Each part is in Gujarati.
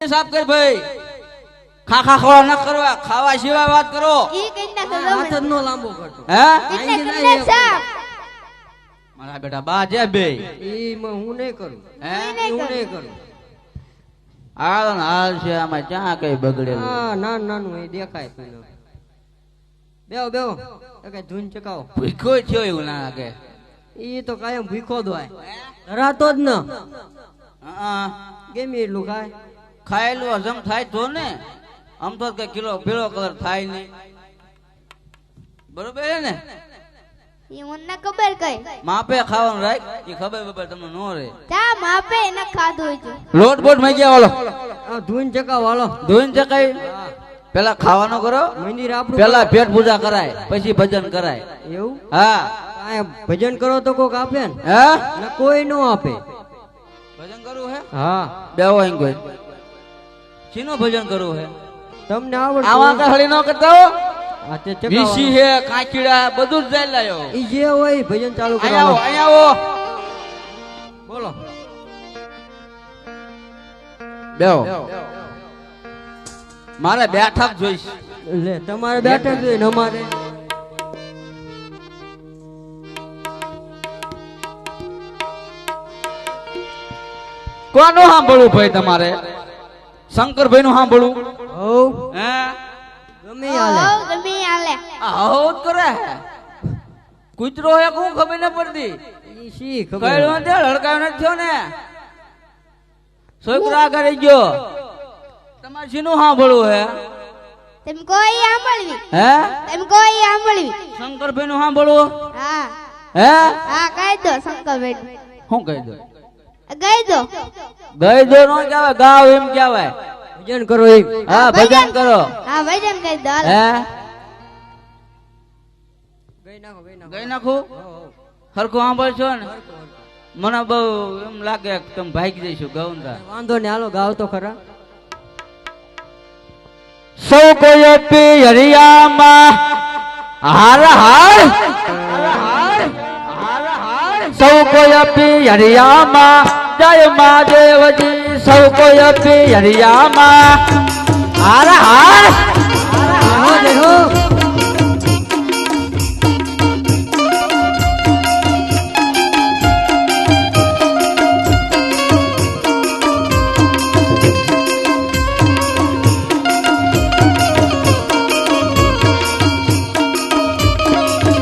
સાફ કર ભાઈ. ખાખા ખોળા ન કરવા, ખાવા સિવાય વાત કરો. ઈ કઈ ના કરો હાથ જ નો લાંબો કરતો. હે એટલે સાફ મારા બેટા બા જે બે ઈ હું નહીં કરું. હે હું નહીં કરું. હાલ ને હાલ છે આમાં ક્યાં કઈ બગડેલું. હા નાનું નાનું એ દેખાય પેલો. બેહો બેહો તો કઈ ધૂન ચકાવો. ભૂખો થયો એવું ના લાગે. ઈ તો કાયમ ભૂખો દોય ધરાતો જ ન હા ગમે એટલું ખાય. ખાયેલું હજમ થાય તો ને. આમ તો કઈ કિલો પીળો કલર થાય નહીં. બરોબર હે ને. ઈ મને ના ખબર કઈ માપે ખાવાનું રાખ. એ ખબર બબર તમને નો રે. તા માપે ન ખાધું હોય તો લોટ બોટ માં ગયા વાલો આ ધૂન ચકાવો હાલો. ધોઈને ચકાઈ. પેલા ખાવાનું કરો, મંદિર આપણું પેલા પેટ પૂજા કરાય, પછી ભજન કરાય. એવું હા કાંઈ ભજન કરો તો કોક આપે ને હે ના કોઈ નો આપે. ભજન કરવું હે. હા બેહો અહીં કોઈ શીનું ભજન કરવું હે. તમને આવડે આવા કહાળી નો કરતા હો. આ તે વીસી ચકાવો હે, કાંચીડા બધું જ જાય લાયો. ઈ જે હોય ભજન ચાલુ અહીંયા આવો, કરો. અહીંયા આવો. બોલો બેહો. મારે બેઠક જોઈશ. લે તમારે બેઠક જોઈને અમારે કોનું સાંભળવું ભાઈ તમારે? શંકરભાઈ નું સાંભળવું હોવ હે? ગમે ઈ હાલે. ઓ ગમે આલે આવો જ કરે હે. કૂતરો હે કોણ ખબર ન પડતી. ઈ શી ખબર કઈ વાંધે હડકાયો નથી થયો ને. છોકરા આગળ ગયો. તમારે શીનું સાંભળવું હે? તેમ કોઈ સાંભળવી હે તેમ કોઈ સાંભળવી શંકરભાઈ નું સાંભળવું હા હે? હા કહી દો શંકરભાઈ શું કહી દો? કહી દો ગઈ દો નો કહેવાય, ગાવ એમ કહેવાય. ભજન કરો એમ. હા ભજન કરો. હા ભજન કહી દો હાલો. હે ગઈ નાખો ગઈ નાખો. ગઈ નાખું હરખું સાંભળશો ને. મને બહુ એમ લાગે કે તમે ભાગી જઈશું ગૌંદા. વાંધો ને હાલો ગાવ તો ખરા. સૌ કોઈ પિયરિયામાં હાર હાર સૌ કોઈ પિયરિયામાં જય મહાદેવજી. સૌ કોઈ પિયરિયામાં હાર હાર દેહો દેહો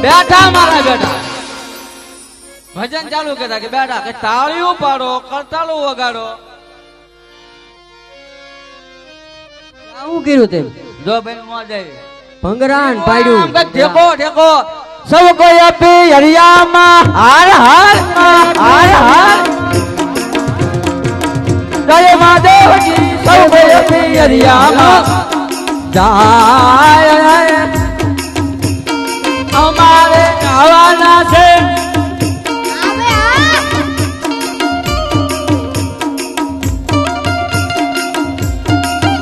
બેઠા મારા બેટા ભજન ચાલુ કરતા કે બેટા કે તાળીઓ પાડો, કરતાલો વગાડો. આવું કર્યું તેમ જો બેન મોજ આવી. ભંગરાન પાડ્યું. ઢેકો ઢેકો સૌ કોઈ આપી હરિયામાં હાર હાર હાર હાર જય મહાદેવજી. સૌ કોઈ આપી હરિયામાં જાય અમારે આવવાના છે. આવે આ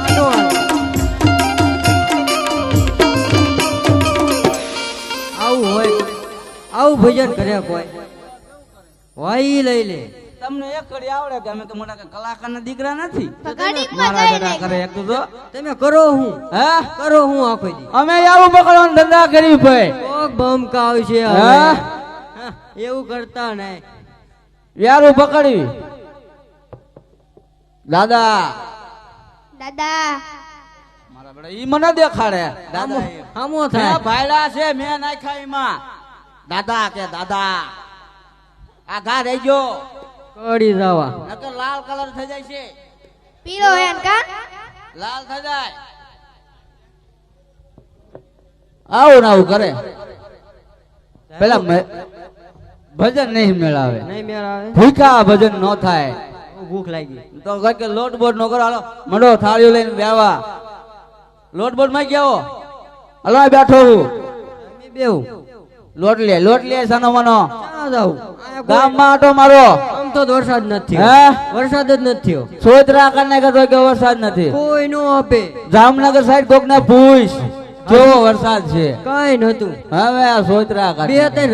હાલો, હાલો. આવું હોય આવું ભજન કરે કોઈ હોય ઈ લઈ લે. તમને એક ઘડી આવડે કે અમે તો મોટા કલાકારના દીકરા નથી. ઘડીક માં મારા કહી બેટા દે કરે એક તો તમે કરો હું હે કરો હું આખો દી અમે આવું પકડવાનો ધંધા કરી ભાઈ. કોક બમકા આવશે હવે. હા? હા, એવું કરતા નહીં. વ્યારું પકડવી. દાદા દાદા મારા બેટા ઈ મને દેખાડે. દાદા હામો મેં થાય ભાયલા છે, મેં નાખ્યા એમાં. દાદા કે દાદા આ ઘા રહી ગયો કડી જવા. નકર લાલ કલર થઈ જાય છે. પીળો હે ને કા લાલ થઈ જાય. આવું ને આવું કરે. પેલા ભજન નહીં મેળાવે. નહીં મેળ આવે. ભૂખા ભજન ન થાય. ભૂખ લાગી. તો કઈ કે લોટ બોટ નો કરો. હાલો મંડો થાળીઓ લઈને બેવા. લોટ બોટ માં ગયા હલો આ બેઠો હું. અમે બેવું લોટ લે સાનો મનો. ક્યાં જાવું? ગામમાં આટો મારો. આમ તો વરસાદ નથી હે? થયો. વરસાદ જ નથી થયો. સોયત્રા કને કહેતો કે વરસાદ નથી. કોઈ નો આપે. જામનગર સાઈડ કોક ને પૂછ કેવો વરસાદ છે. કઈ નતું. હવે આ સોયત્રા બે કાઢે. ત્રણ